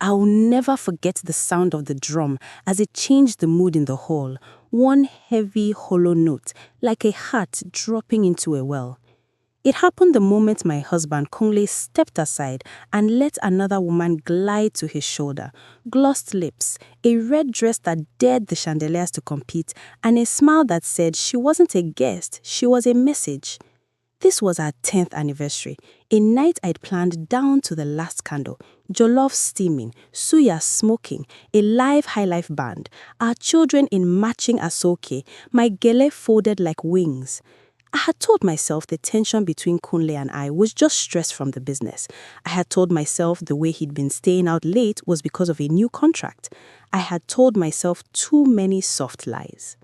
I'll never forget the sound of the drum as it changed the mood in the hall. One heavy, hollow note, like a heart dropping into a well. It happened the moment my husband, Kunle, stepped aside and let another woman glide to his shoulder. Glossed lips, a red dress that dared the chandeliers to compete, and a smile that said she wasn't a guest, she was a message. This was our 10th anniversary, a night I'd planned down to the last candle. Jollof steaming, suya smoking, a live high-life band, our children in matching asoke, my gele folded like wings. I had told myself the tension between Kunle and I was just stress from the business. I had told myself the way he'd been staying out late was because of a new contract. I had told myself too many soft lies.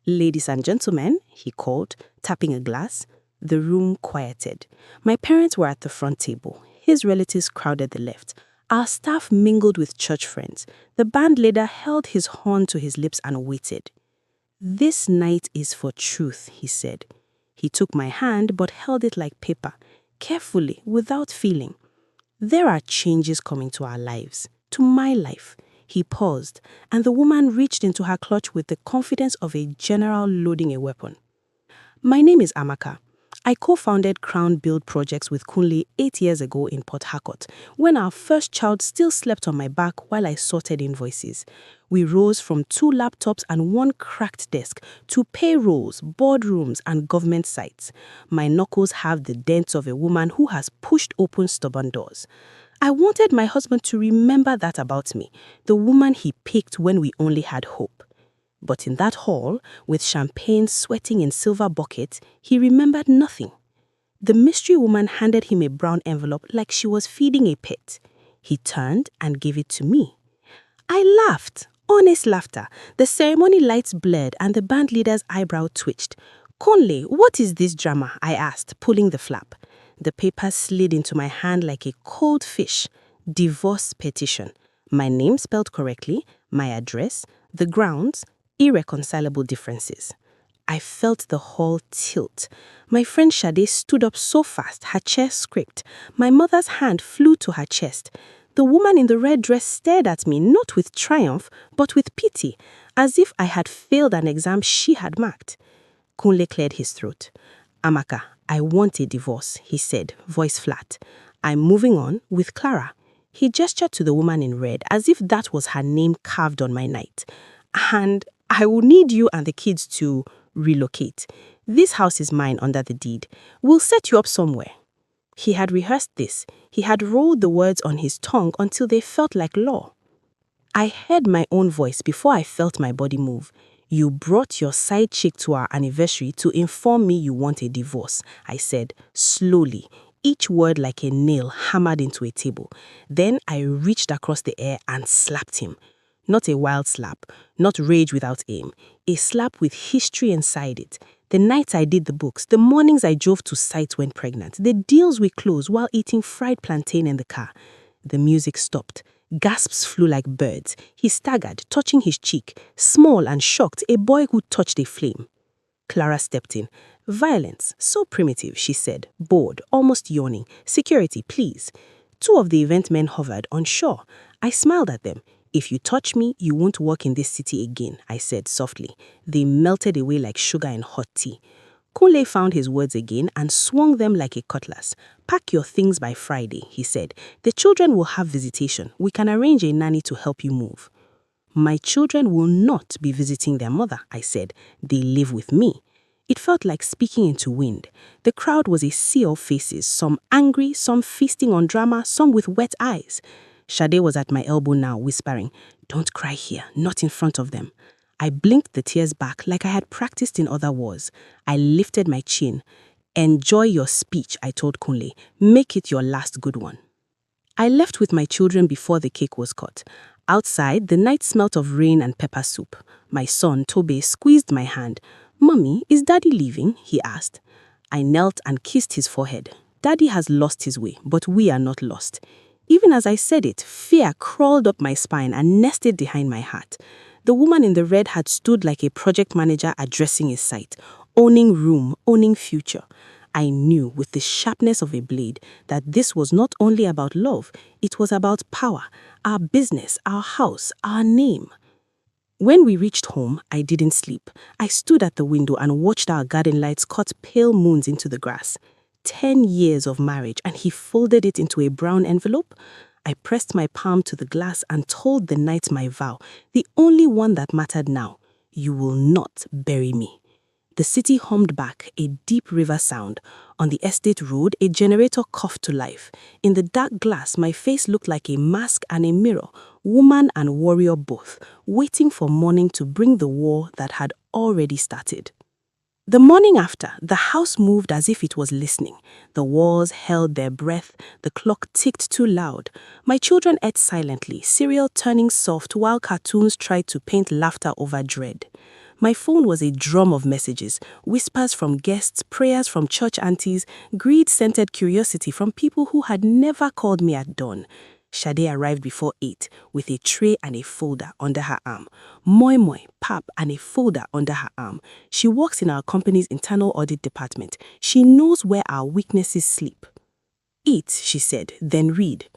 "Ladies and gentlemen," he called, tapping a glass. The room quieted. My parents were at the front table. His relatives crowded the left. Our staff mingled with church friends. The band leader held his horn to his lips and waited. "This night is for truth," he said. He took my hand but held it like paper, carefully, without feeling. "There are changes coming to our lives, to my life." He paused, and the woman reached into her clutch with the confidence of a general loading a weapon. "My name is Amaka. I co-founded Crown Build Projects with Kunle 8 years ago in Port Harcourt, when our first child still slept on my back while I sorted invoices. We rose from 2 laptops and 1 cracked desk to payrolls, boardrooms, and government sites. My knuckles have the dents of a woman who has pushed open stubborn doors. I wanted my husband to remember that about me, the woman he picked when we only had hope. But in that hall, with champagne sweating in silver buckets, he remembered nothing. The mystery woman handed him a brown envelope like she was feeding a pet. He turned and gave it to me. I laughed, honest laughter. The ceremony lights blurred and the band leader's eyebrow twitched. "Kunle, what is this drama?" I asked, pulling the flap. The paper slid into my hand like a cold fish. Divorce petition. My name spelled correctly, my address, the grounds, irreconcilable differences. I felt the hall tilt. My friend Sade stood up so fast, her chair scraped. My mother's hand flew to her chest. The woman in the red dress stared at me, not with triumph, but with pity, as if I had failed an exam she had marked. Kunle cleared his throat. "Amaka, I want a divorce," he said, voice flat. "I'm moving on with Clara." He gestured to the woman in red, as if that was her name carved on my night. "And I will need you and the kids to relocate. This house is mine under the deed. We'll set you up somewhere." He had rehearsed this. He had rolled the words on his tongue until they felt like law. I heard my own voice before I felt my body move. "You brought your side chick to our anniversary to inform me you want a divorce," I said, slowly, each word like a nail hammered into a table. Then I reached across the air and slapped him. Not a wild slap, not rage without aim, a slap with history inside it. The nights I did the books, the mornings I drove to sites when pregnant, the deals we closed while eating fried plantain in the car. The music stopped. Gasps flew like birds. He staggered, touching his cheek, small and shocked, a boy who touched a flame. Clara stepped in. "Violence, so primitive," she said, bored, almost yawning. "Security, please." 2 of the event men hovered, unsure. I smiled at them. "If you touch me, you won't walk in this city again," I said softly. They melted away like sugar in hot tea. Kunle found his words again and swung them like a cutlass. "Pack your things by Friday," he said. "The children will have visitation. We can arrange a nanny to help you move." "My children will not be visiting their mother," I said. "They live with me." It felt like speaking into wind. The crowd was a sea of faces, some angry, some feasting on drama, some with wet eyes. Sade was at my elbow now, whispering, "Don't cry here, not in front of them." I blinked the tears back like I had practiced in other wars. I lifted my chin. "Enjoy your speech," I told Kunle. "Make it your last good one." I left with my children before the cake was cut. Outside, the night smelt of rain and pepper soup. My son, Tobe, squeezed my hand. "Mommy, is Daddy leaving?" he asked. I knelt and kissed his forehead. Daddy has lost his way, but we are not lost. Even as I said it, fear crawled up my spine and nested behind my heart. The woman in the red had stood like a project manager addressing a site, owning room, owning future. I knew with the sharpness of a blade that this was not only about love, it was about power, our business, our house, our name. When we reached home, I didn't sleep. I stood at the window and watched our garden lights cut pale moons into the grass. 10 years of marriage, and he folded it into a brown envelope. I pressed my palm to the glass and told the night my vow, the only one that mattered now: you will not bury me. The city hummed back, a deep river sound. On the estate road, a generator coughed to life. In the dark glass, my face looked like a mask and a mirror, woman and warrior both, waiting for morning to bring the war that had already started. The morning after, the house moved as if it was listening. The walls held their breath, the clock ticked too loud. My children ate silently, cereal turning soft while cartoons tried to paint laughter over dread. My phone was a drum of messages, whispers from guests, prayers from church aunties, greed-scented curiosity from people who had never called me at dawn. Sade arrived before 8 with a tray and a folder under her arm. Moi moi, pap, and a folder under her arm. She works in our company's internal audit department. She knows where our weaknesses sleep. Eat, she said, then read.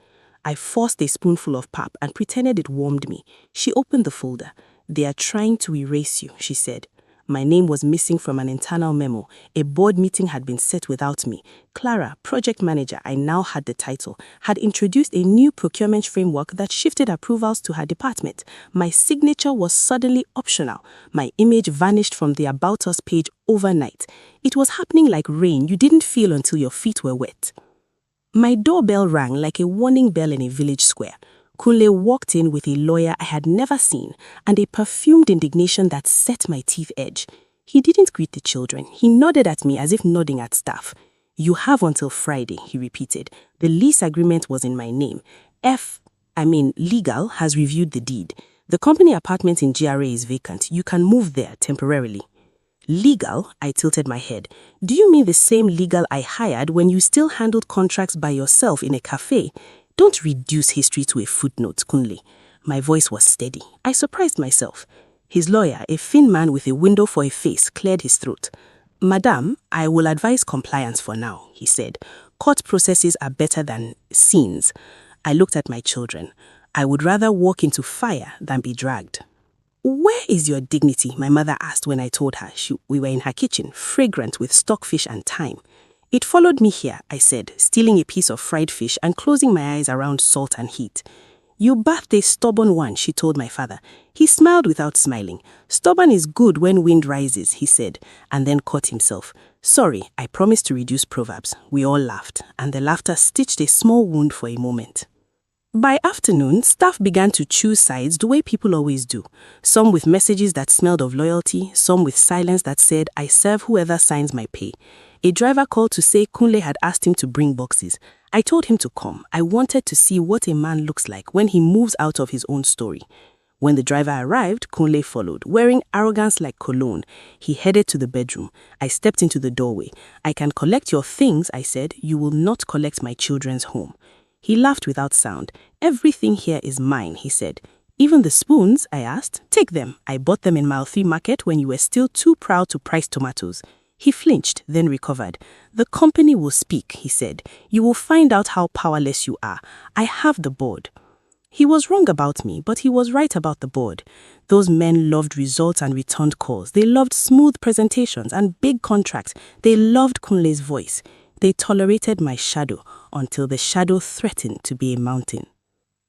I forced a spoonful of pap and pretended it warmed me. She opened the folder. They are trying to erase you, she said. My name was missing from an internal memo. A board meeting had been set without me. Clara, project manager, I now had the title, had introduced a new procurement framework that shifted approvals to her department. My signature was suddenly optional. My image vanished from the About Us page overnight. It was happening like rain you didn't feel until your feet were wet. My doorbell rang like a warning bell in a village square. Kunle walked in with a lawyer I had never seen and a perfumed indignation that set my teeth edge. He didn't greet the children. He nodded at me as if nodding at staff. You have until Friday, he repeated. The lease agreement was in my name. Legal has reviewed the deed. The company apartment in GRA is vacant. You can move there temporarily. Legal? I tilted my head. Do you mean the same legal I hired when you still handled contracts by yourself in a cafe? Don't reduce history to a footnote, Kunle. My voice was steady. I surprised myself. His lawyer, a thin man with a window for a face, cleared his throat. Madam, I will advise compliance for now, he said. Court processes are better than scenes. I looked at my children. I would rather walk into fire than be dragged. Where is your dignity? My mother asked when I told her. We were in her kitchen, fragrant with stockfish and thyme. It followed me here, I said, stealing a piece of fried fish and closing my eyes around salt and heat. You bathed a stubborn one, she told my father. He smiled without smiling. Stubborn is good when wind rises, he said, and then caught himself. Sorry, I promised to reduce proverbs. We all laughed, and the laughter stitched a small wound for a moment. By afternoon, staff began to choose sides the way people always do. Some with messages that smelled of loyalty, some with silence that said, I serve whoever signs my pay. A driver called to say Kunle had asked him to bring boxes. I told him to come. I wanted to see what a man looks like when he moves out of his own story. When the driver arrived, Kunle followed, wearing arrogance like cologne. He headed to the bedroom. I stepped into the doorway. I can collect your things, I said. You will not collect my children's home. He laughed without sound. Everything here is mine, he said. Even the spoons, I asked. Take them. I bought them in Mile 3 Market when you were still too proud to price tomatoes. He flinched, then recovered. The company will speak, he said. You will find out how powerless you are. I have the board. He was wrong about me, but he was right about the board. Those men loved results and returned calls. They loved smooth presentations and big contracts. They loved Kunle's voice. They tolerated my shadow until the shadow threatened to be a mountain.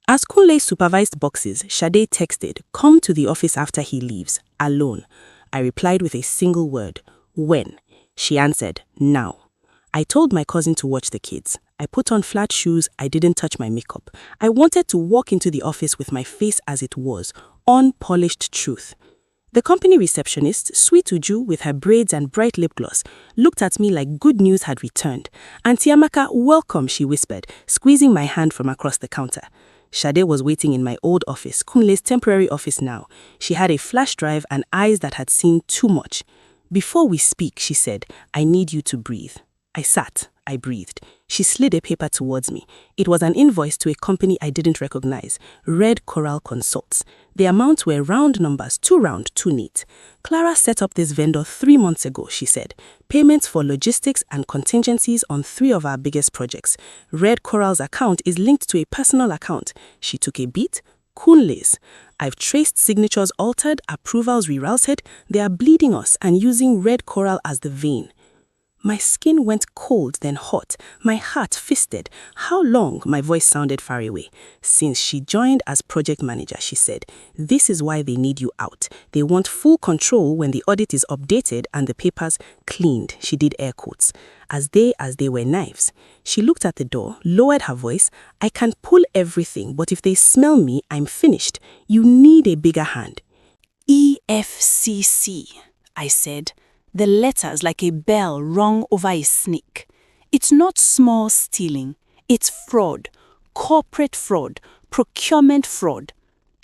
As Kunle supervised boxes, Sade texted, come to the office after he leaves, alone. I replied with a single word, when? She answered, now. I told my cousin to watch the kids. I put on flat shoes. I didn't touch my makeup. I wanted to walk into the office with my face as it was, unpolished truth. The company receptionist, sweet Uju with her braids and bright lip gloss, looked at me like good news had returned. Auntie Amaka, welcome, she whispered, squeezing my hand from across the counter. Sade was waiting in my old office, Kunle's temporary office now. She had a flash drive and eyes that had seen too much. Before we speak, she said, I need you to breathe. I sat. I breathed. She slid a paper towards me. It was an invoice to a company I didn't recognize, Red Coral Consults. The amounts were round numbers, too round, too neat. Clara set up this vendor 3 months ago, she said. Payments for logistics and contingencies on 3 of our biggest projects. Red Coral's account is linked to a personal account. She took a beat. Kunle's. I've traced signatures altered, approvals rerouted. They are bleeding us and using Red Coral as the vein. My skin went cold, then hot. My heart fisted. How long? My voice sounded far away. Since she joined as project manager, she said, this is why they need you out. They want full control when the audit is updated and the papers cleaned. She did air quotes. As they were knives. She looked at the door, lowered her voice. I can pull everything, but if they smell me, I'm finished. You need a bigger hand. EFCC, I said. The letters like a bell rung over a snake. It's not small stealing. It's fraud. Corporate fraud. Procurement fraud.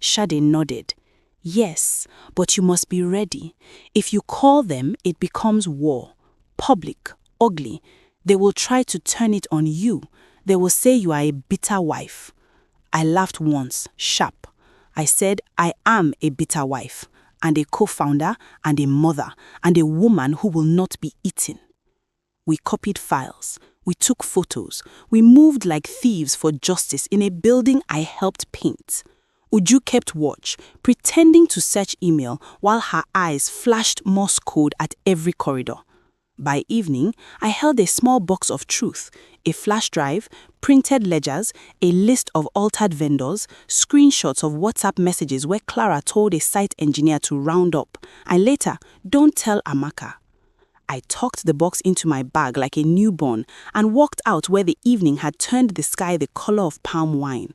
Shade nodded. Yes, but you must be ready. If you call them, it becomes war. Public. Ugly. They will try to turn it on you. They will say you are a bitter wife. I laughed once, sharp. I said, I am a bitter wife. And a co-founder, and a mother, and a woman who will not be eaten. We copied files. We took photos. We moved like thieves for justice in a building I helped paint. Uju kept watch, pretending to search email while her eyes flashed Morse code at every corridor. By evening, I held a small box of truth, a flash drive, printed ledgers, a list of altered vendors, screenshots of WhatsApp messages where Clara told a site engineer to round up, and later, don't tell Amaka. I tucked the box into my bag like a newborn and walked out where the evening had turned the sky the color of palm wine.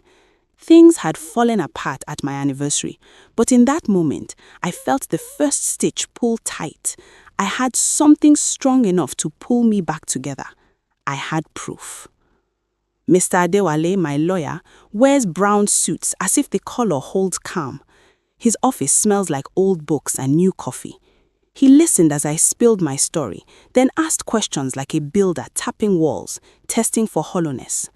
Things had fallen apart at my anniversary, but in that moment, I felt the first stitch pull tight. I had something strong enough to pull me back together. I had proof. Mr. Adewale, my lawyer, wears brown suits as if the color holds calm. His office smells like old books and new coffee. He listened as I spilled my story, then asked questions like a builder tapping walls, testing for hollowness.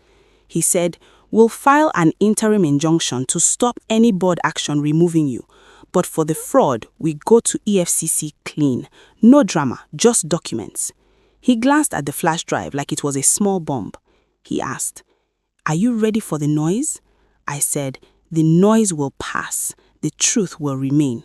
He said, we'll file an interim injunction to stop any board action removing you. But for the fraud, we go to EFCC clean. No drama, just documents. He glanced at the flash drive like it was a small bomb. He asked, are you ready for the noise? I said, the noise will pass. The truth will remain.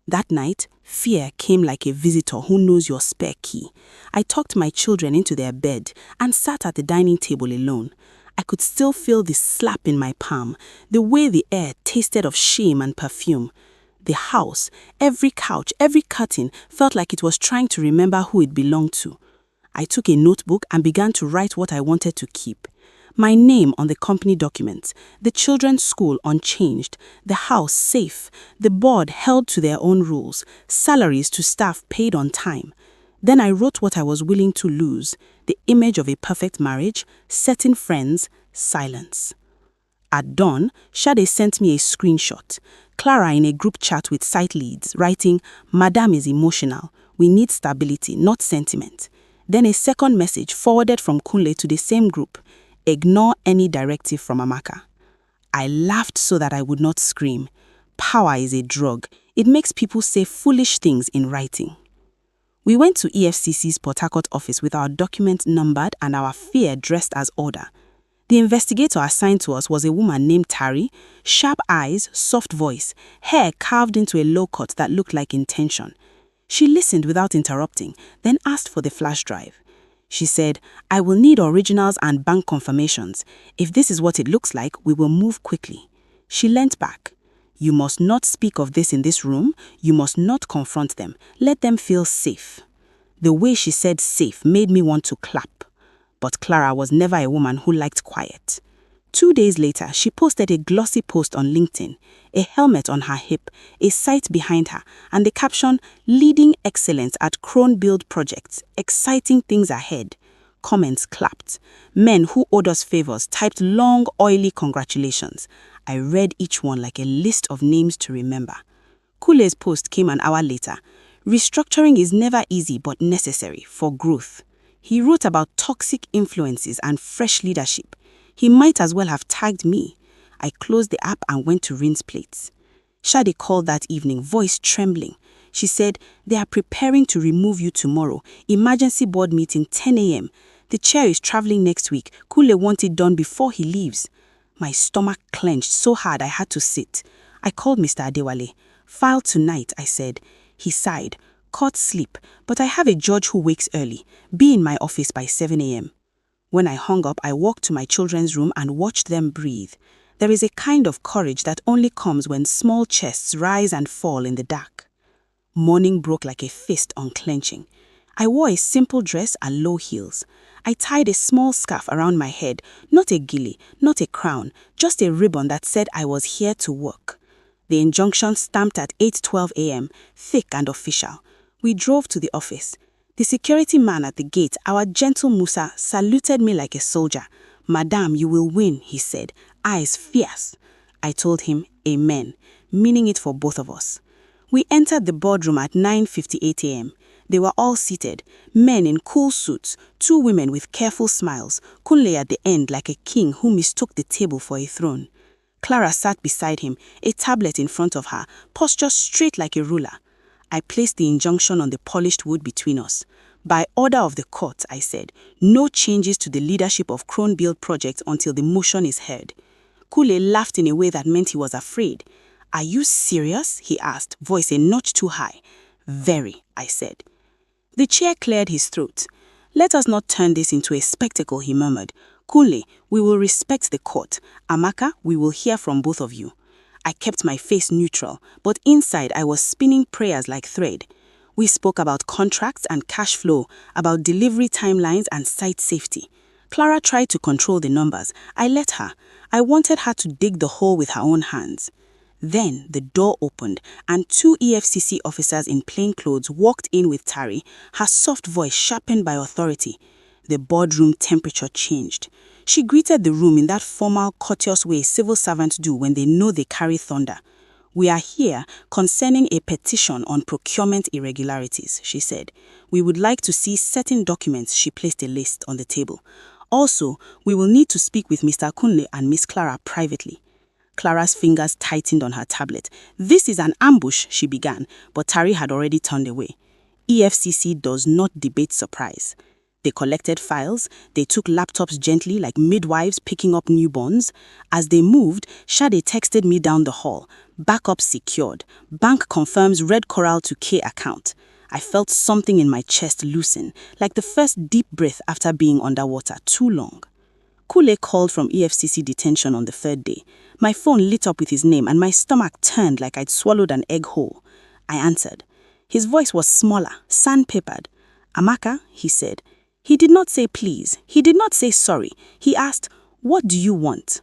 That night, fear came like a visitor who knows your spare key. I tucked my children into their bed and sat at the dining table alone. I could still feel the slap in my palm, the way the air tasted of shame and perfume. The house, every couch, every curtain felt like it was trying to remember who it belonged to. I took a notebook and began to write what I wanted to keep. My name on the company documents, the children's school unchanged, the house safe, the board held to their own rules, salaries to staff paid on time. Then I wrote what I was willing to lose, the image of a perfect marriage, certain friends, silence. At dawn, Shade sent me a screenshot. Clara in a group chat with site leads, writing, Madam is emotional. We need stability, not sentiment. Then a second message forwarded from Kunle to the same group. Ignore any directive from Amaka. I laughed so that I would not scream. Power is a drug. It makes people say foolish things in writing. We went to EFCC's Port Harcourt office with our documents numbered and our fear dressed as order. The investigator assigned to us was a woman named Tari, sharp eyes, soft voice, hair carved into a low cut that looked like intention. She listened without interrupting, then asked for the flash drive. She said, I will need originals and bank confirmations. If this is what it looks like, we will move quickly. She leant back. You must not speak of this in this room. You must not confront them. Let them feel safe. The way she said safe made me want to clap. But Clara was never a woman who liked quiet. 2 days later, she posted a glossy post on LinkedIn, a helmet on her hip, a site behind her, and the caption, Leading Excellence at Krone Build Projects, Exciting Things Ahead. Comments clapped. Men who owed us favors typed long, oily congratulations. I read each one like a list of names to remember. Kule's post came an hour later. Restructuring is never easy but necessary for growth. He wrote about toxic influences and fresh leadership. He might as well have tagged me. I closed the app and went to rinse plates. Shade called that evening, voice trembling. She said, "They are preparing to remove you tomorrow. Emergency board meeting 10 a.m. The chair is traveling next week. Kule wants it done before he leaves." My stomach clenched so hard I had to sit. I called Mr. Adewale. "File tonight," I said. He sighed. "Caught sleep, but I have a judge who wakes early. Be in my office by 7 a.m. When I hung up, I walked to my children's room and watched them breathe. There is a kind of courage that only comes when small chests rise and fall in the dark. Morning broke like a fist unclenching. I wore a simple dress and low heels. I tied a small scarf around my head, not a gilly, not a crown, just a ribbon that said I was here to work. The injunction stamped at 8:12 a.m., thick and official. We drove to the office. The security man at the gate, our gentle Musa, saluted me like a soldier. "Madam, you will win," he said, eyes fierce. I told him, "Amen," meaning it for both of us. We entered the boardroom at 9:58 a.m. They were all seated, men in cool suits, 2 women with careful smiles, Kunle at the end like a king who mistook the table for a throne. Clara sat beside him, a tablet in front of her, posture straight like a ruler. I placed the injunction on the polished wood between us. "By order of the court," I said, "no changes to the leadership of Cronebuild project until the motion is heard." Kule laughed in a way that meant he was afraid. "Are you serious?" he asked, voice a notch too high. "Very," I said. The chair cleared his throat. "Let us not turn this into a spectacle," he murmured. "Kunle, we will respect the court. Amaka, we will hear from both of you." I kept my face neutral, but inside I was spinning prayers like thread. We spoke about contracts and cash flow, about delivery timelines and site safety. Clara tried to control the numbers. I let her. I wanted her to dig the hole with her own hands. Then the door opened, and 2 EFCC officers in plain clothes walked in with Tari, her soft voice sharpened by authority. The boardroom temperature changed. She greeted the room in that formal, courteous way civil servants do when they know they carry thunder. "We are here concerning a petition on procurement irregularities," she said. "We would like to see certain documents." She placed a list on the table. "Also, we will need to speak with Mr. Kunle and Miss Clara privately." Clara's fingers tightened on her tablet. "This is an ambush," she began, but Tari had already turned away. EFCC does not debate surprise. They collected files, they took laptops gently like midwives picking up newborns. As they moved, Shade texted me down the hall. "Backup secured. Bank confirms Red Coral to K account." I felt something in my chest loosen, like the first deep breath after being underwater too long. Kule called from EFCC detention on the 3rd day. My phone lit up with his name and my stomach turned like I'd swallowed an egg whole. I answered. His voice was smaller, sandpapered. "Amaka," he said. He did not say please. He did not say sorry. He asked, "What do you want?"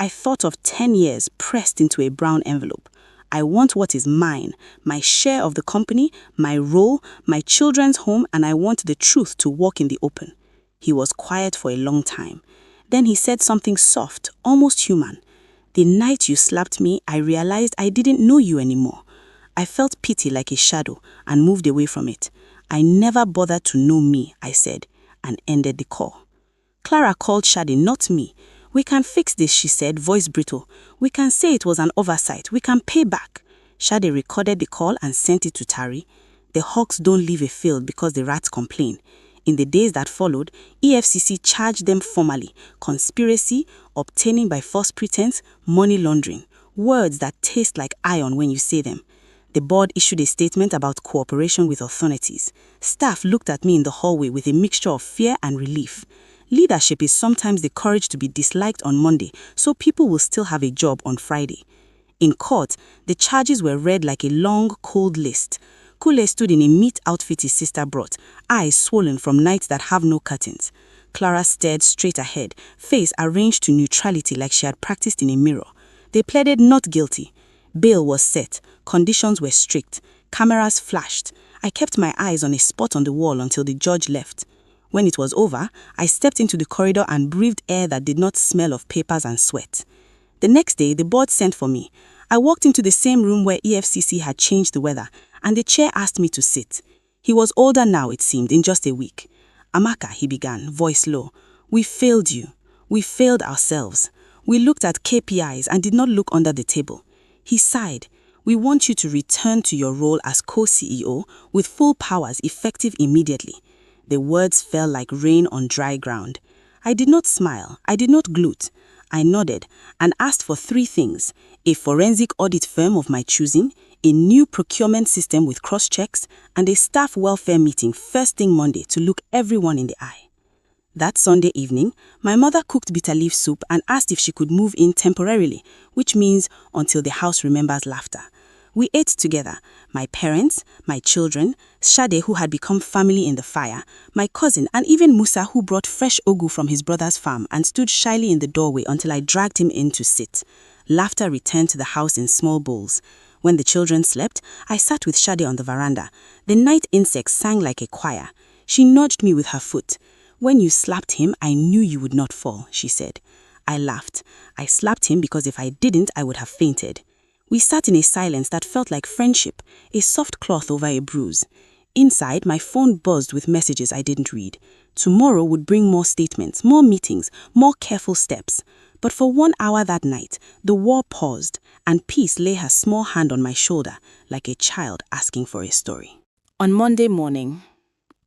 I thought of 10 years pressed into a brown envelope. I want what is mine, my share of the company, my role, my children's home, and I want the truth to walk in the open. He was quiet for a long time. Then he said something soft, almost human. "The night you slapped me, I realized I didn't know you anymore." I felt pity like a shadow and moved away from it. "I never bothered to know me," I said, and ended the call. Clara called Shade, not me. "We can fix this," she said, voice brittle. "We can say it was an oversight. We can pay back." Shade recorded the call and sent it to Tari. The hawks don't leave a field because the rats complain. In the days that followed, EFCC charged them formally: conspiracy, obtaining by false pretense, money laundering. Words that taste like iron when you say them. The board issued a statement about cooperation with authorities. Staff looked at me in the hallway with a mixture of fear and relief. Leadership is sometimes the courage to be disliked on Monday, so people will still have a job on Friday. In court, the charges were read like a long, cold list. Kule stood in a meat outfit his sister brought, eyes swollen from nights that have no curtains. Clara stared straight ahead, face arranged to neutrality like she had practiced in a mirror. They pleaded not guilty. Bail was set. Conditions were strict. Cameras flashed. I kept my eyes on a spot on the wall until the judge left. When it was over, I stepped into the corridor and breathed air that did not smell of papers and sweat. The next day, the board sent for me. I walked into the same room where EFCC had changed the weather, and the chair asked me to sit. He was older now, it seemed, in just a week. "Amaka," he began, voice low, "we failed you. We failed ourselves. We looked at KPIs and did not look under the table." He sighed. We want you to return to your role as co-CEO with full powers effective immediately. The words fell like rain on dry ground. I did not smile. I did not gloat. I nodded and asked for 3 things: a forensic audit firm of my choosing, a new procurement system with cross-checks, and a staff welfare meeting first thing Monday to look everyone in the eye. That Sunday evening, my mother cooked bitter leaf soup and asked if she could move in temporarily, which means until the house remembers laughter. We ate together, my parents, my children, Shade, who had become family in the fire, my cousin, and even Musa, who brought fresh ogu from his brother's farm and stood shyly in the doorway until I dragged him in to sit. Laughter returned to the house in small bowls. When the children slept, I sat with Shade on the veranda. The night insects sang like a choir. She nudged me with her foot. "When you slapped him, I knew you would not fall," she said. I laughed. I slapped him because if I didn't, I would have fainted. We sat in a silence that felt like friendship, a soft cloth over a bruise. Inside, my phone buzzed with messages I didn't read. Tomorrow would bring more statements, more meetings, more careful steps. But for 1 hour that night, the war paused, and peace lay her small hand on my shoulder like a child asking for a story. On Monday morning,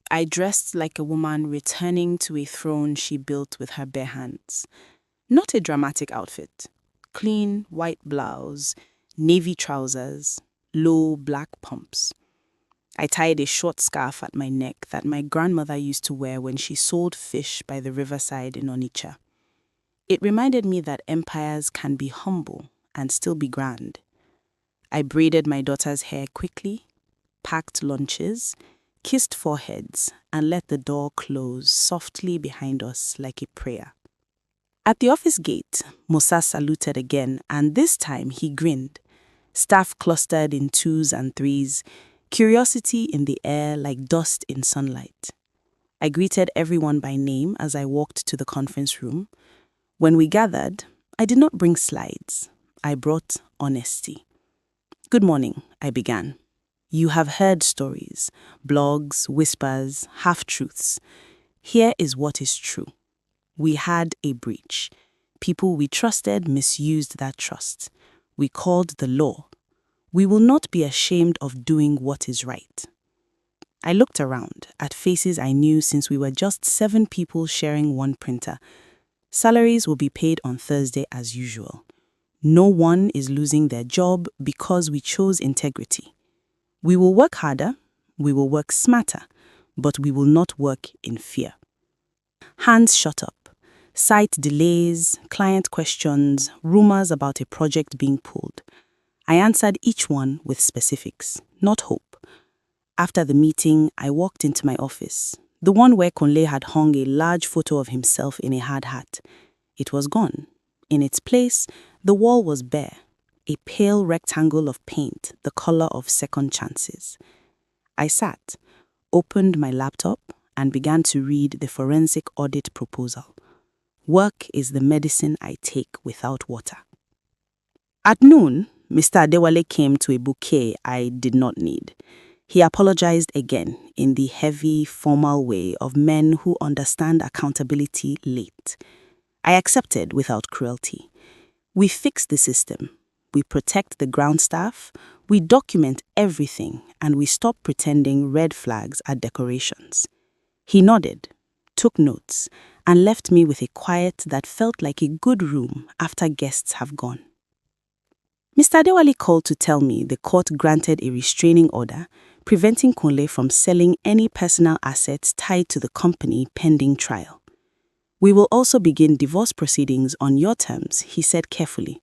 I dressed like a woman returning to a throne she built with her bare hands. Not a dramatic outfit. Clean white blouse, navy trousers, low black pumps. I tied a short scarf at my neck that my grandmother used to wear when she sold fish by the riverside in Onitsha. It reminded me that empires can be humble and still be grand. I braided my daughter's hair quickly, packed lunches, kissed foreheads, and let the door close softly behind us like a prayer. At the office gate, Musa saluted again, and this time he grinned. Staff clustered in 2s and 3s, curiosity in the air like dust in sunlight. I greeted everyone by name as I walked to the conference room. When we gathered, I did not bring slides. I brought honesty. "Good morning," I began. "You have heard stories, blogs, whispers, half-truths. Here is what is true. We had a breach. People we trusted misused that trust. We called the law. We will not be ashamed of doing what is right." I looked around at faces I knew since we were just 7 people sharing one printer. Salaries will be paid on Thursday as usual. No one is losing their job because we chose integrity. We will work harder, we will work smarter, but we will not work in fear. Hands shot up. Site delays, client questions, rumors about a project being pulled. I answered each one with specifics, not hope. After the meeting, I walked into my office, the one where Kunle had hung a large photo of himself in a hard hat. It was gone. In its place, the wall was bare, a pale rectangle of paint, the color of second chances. I sat, opened my laptop, and began to read the forensic audit proposal. Work is the medicine I take without water. At noon, Mr. Adewale came to a bouquet I did not need. He apologized again in the heavy, formal way of men who understand accountability late. I accepted without cruelty. We fix the system. We protect the ground staff. We document everything, and we stop pretending red flags are decorations. He nodded, took notes, and left me with a quiet that felt like a good room after guests have gone. Mr. Adewale called to tell me the court granted a restraining order preventing Kunle from selling any personal assets tied to the company pending trial. "We will also begin divorce proceedings on your terms," he said carefully.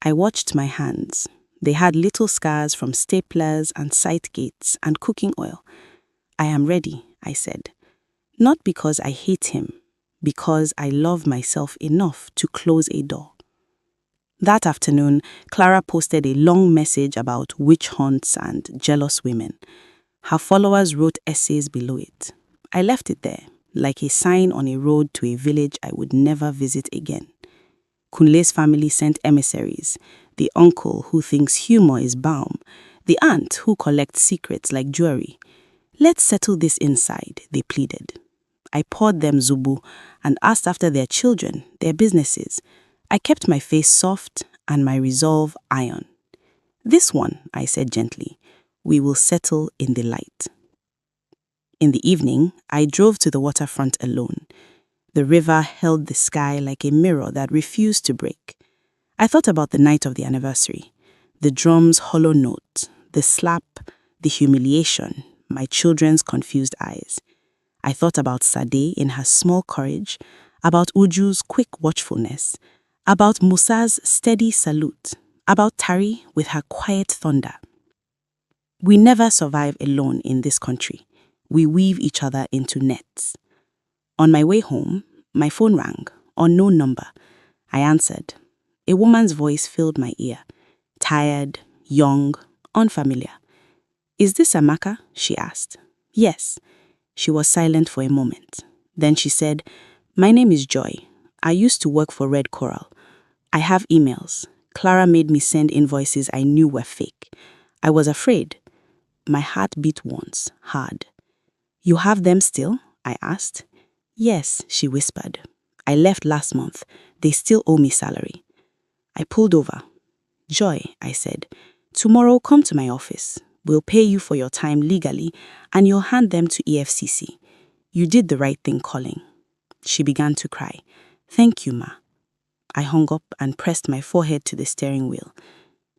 I watched my hands. They had little scars from staplers and site gates and cooking oil. "I am ready," I said. Not because I hate him, because I love myself enough to close a door. That afternoon, Clara posted a long message about witch hunts and jealous women. Her followers wrote essays below it. I left it there, like a sign on a road to a village I would never visit again. Kunle's family sent emissaries, the uncle who thinks humor is balm, the aunt who collects secrets like jewelry. "Let's settle this inside," they pleaded. I poured them zubu and asked after their children, their businesses. I kept my face soft and my resolve iron. "This one," I said gently, "we will settle in the light." In the evening, I drove to the waterfront alone. The river held the sky like a mirror that refused to break. I thought about the night of the anniversary, the drum's hollow note, the slap, the humiliation, my children's confused eyes. I thought about Sade in her small courage, about Uju's quick watchfulness, about Musa's steady salute, about Tari with her quiet thunder. We never survive alone in this country. We weave each other into nets. On my way home, my phone rang, unknown number. I answered. A woman's voice filled my ear, tired, young, unfamiliar. "Is this Amaka?" she asked. "Yes." She was silent for a moment. Then she said, "My name is Joy. I used to work for Red Coral. I have emails. Clara made me send invoices I knew were fake. I was afraid." My heart beat once, hard. "You have them still?" I asked. "Yes," she whispered. "I left last month. They still owe me salary." I pulled over. "Joy," I said, "tomorrow come to my office. We'll pay you for your time legally and you'll hand them to EFCC. You did the right thing calling." She began to cry. "Thank you, Ma." I hung up and pressed my forehead to the steering wheel.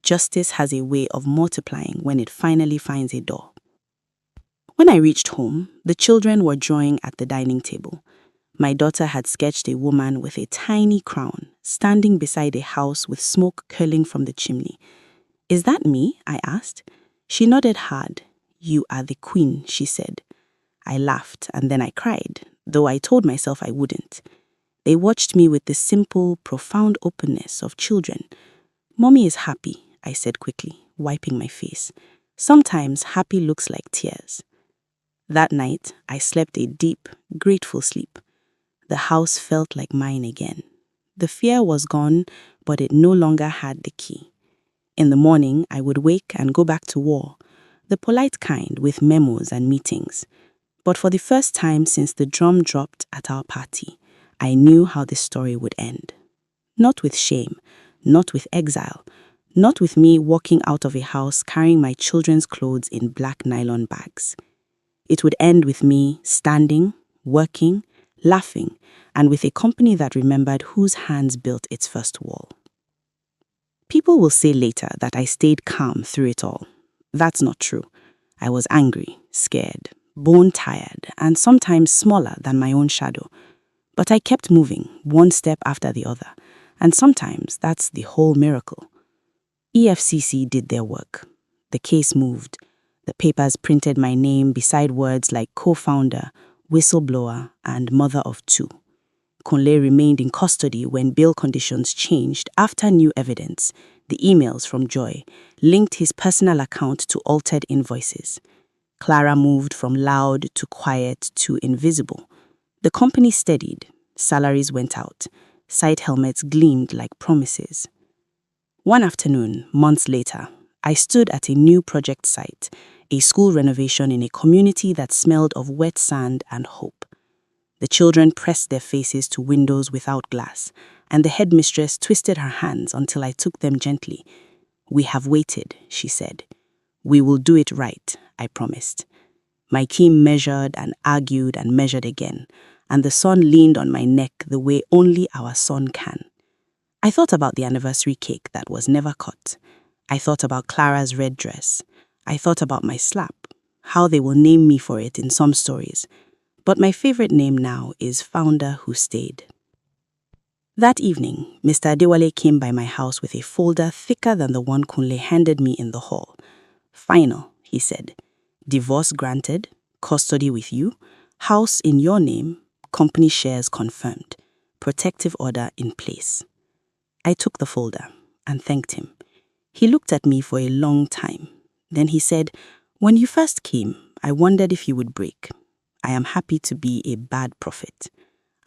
Justice has a way of multiplying when it finally finds a door. When I reached home, the children were drawing at the dining table. My daughter had sketched a woman with a tiny crown, standing beside a house with smoke curling from the chimney. "Is that me?" I asked. She nodded hard. "You are the queen," she said. I laughed and then I cried, though I told myself I wouldn't. They watched me with the simple, profound openness of children. "Mommy is happy," I said quickly, wiping my face. "Sometimes happy looks like tears." That night, I slept a deep, grateful sleep. The house felt like mine again. The fear was gone, but it no longer had the key. In the morning, I would wake and go back to war, the polite kind with memos and meetings. But for the first time since the drum dropped at our party, I knew how the story would end. Not with shame, not with exile, not with me walking out of a house carrying my children's clothes in black nylon bags. It would end with me standing, working, laughing, and with a company that remembered whose hands built its first wall. People will say later that I stayed calm through it all. That's not true. I was angry, scared, bone-tired, and sometimes smaller than my own shadow. But I kept moving, one step after the other, and sometimes that's the whole miracle. EFCC did their work. The case moved. The papers printed my name beside words like co-founder, whistleblower, and mother of two. Kunle remained in custody when bail conditions changed after new evidence, the emails from Joy, linked his personal account to altered invoices. Clara moved from loud to quiet to invisible. The company steadied. Salaries went out. Side helmets gleamed like promises. One afternoon, months later, I stood at a new project site, a school renovation in a community that smelled of wet sand and hope. The children pressed their faces to windows without glass, and the headmistress twisted her hands until I took them gently. "We have waited," she said. "We will do it right," I promised. My team measured and argued and measured again, and the sun leaned on my neck the way only our sun can. I thought about the anniversary cake that was never cut. I thought about Clara's red dress. I thought about my slap, how they will name me for it in some stories. But my favorite name now is Founder Who Stayed. That evening, Mr. Adewale came by my house with a folder thicker than the one Kunle handed me in the hall. "Final," he said. "Divorce granted, custody with you, house in your name, company shares confirmed, protective order in place." I took the folder and thanked him. He looked at me for a long time. Then he said, "When you first came, I wondered if you would break. I am happy to be a bad prophet."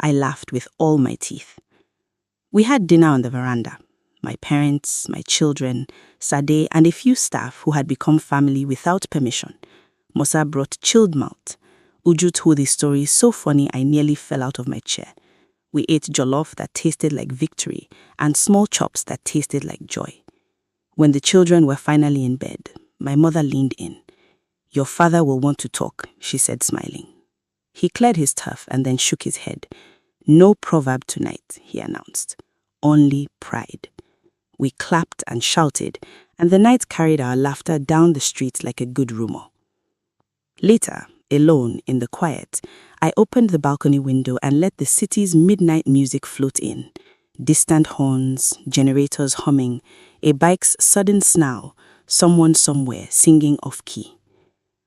I laughed with all my teeth. We had dinner on the veranda. My parents, my children, Sade, and a few staff who had become family without permission. Musa brought chilled malt. Uju told a story so funny I nearly fell out of my chair. We ate jollof that tasted like victory and small chops that tasted like joy. When the children were finally in bed, my mother leaned in. "Your father will want to talk," she said, smiling. He cleared his turf and then shook his head. "No proverb tonight," he announced. "Only pride." We clapped and shouted, and the night carried our laughter down the street like a good rumor. Later, alone in the quiet, I opened the balcony window and let the city's midnight music float in. Distant horns, generators humming, a bike's sudden snarl, someone somewhere singing off-key.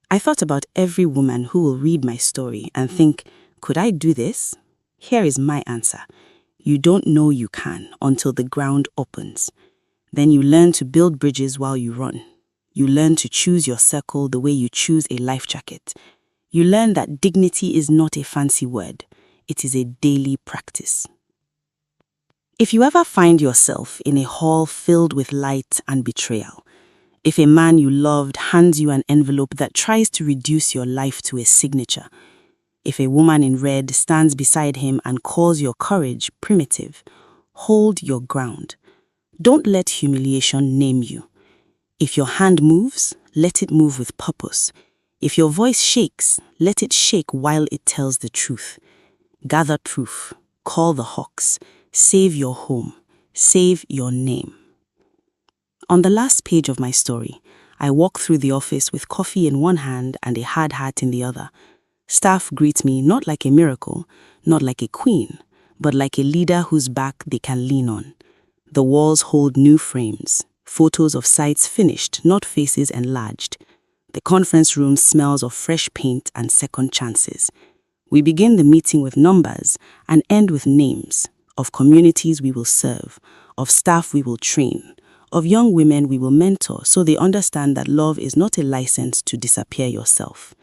I thought about every woman who will read my story and think, could I do this? Here is my answer. You don't know you can until the ground opens. Then you learn to build bridges while you run. You learn to choose your circle the way you choose a life jacket. You learn that dignity is not a fancy word. It is a daily practice. If you ever find yourself in a hall filled with light and betrayal, if a man you loved hands you an envelope that tries to reduce your life to a signature, if a woman in red stands beside him and calls your courage primitive, hold your ground. Don't let humiliation name you. If your hand moves, let it move with purpose. If your voice shakes, let it shake while it tells the truth. Gather proof, call the hawks, save your home, save your name. On the last page of my story, I walk through the office with coffee in one hand and a hard hat in the other. Staff greet me not like a miracle, not like a queen, but like a leader whose back they can lean on. The walls hold new frames, photos of sites finished, not faces enlarged. The conference room smells of fresh paint and second chances. We begin the meeting with numbers and end with names, of communities we will serve, of staff we will train, of young women we will mentor so they understand that love is not a license to disappear yourself.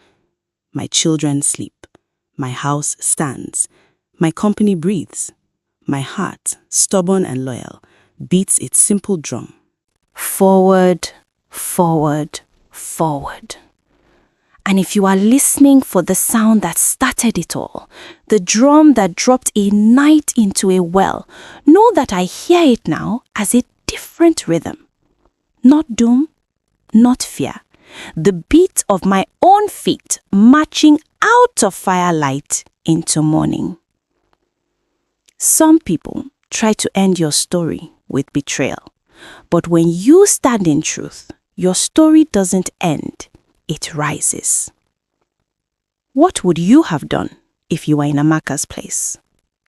My children sleep. My house stands. My company breathes. My heart, stubborn and loyal, beats its simple drum. Forward, forward, forward. And if you are listening for the sound that started it all, the drum that dropped a knight into a well, know that I hear it now as a different rhythm. Not doom, not fear. The beat of my own feet marching out of firelight into morning. Some people try to end your story with betrayal. But when you stand in truth, your story doesn't end, it rises. What would you have done if you were in Amaka's place?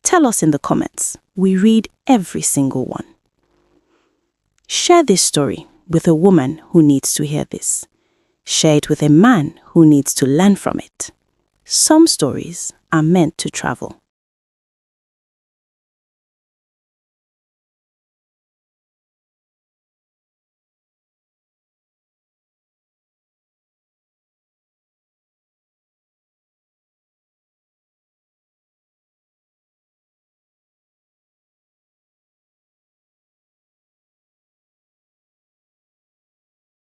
Tell us in the comments. We read every single one. Share this story with a woman who needs to hear this. Share it with a man who needs to learn from it. Some stories are meant to travel.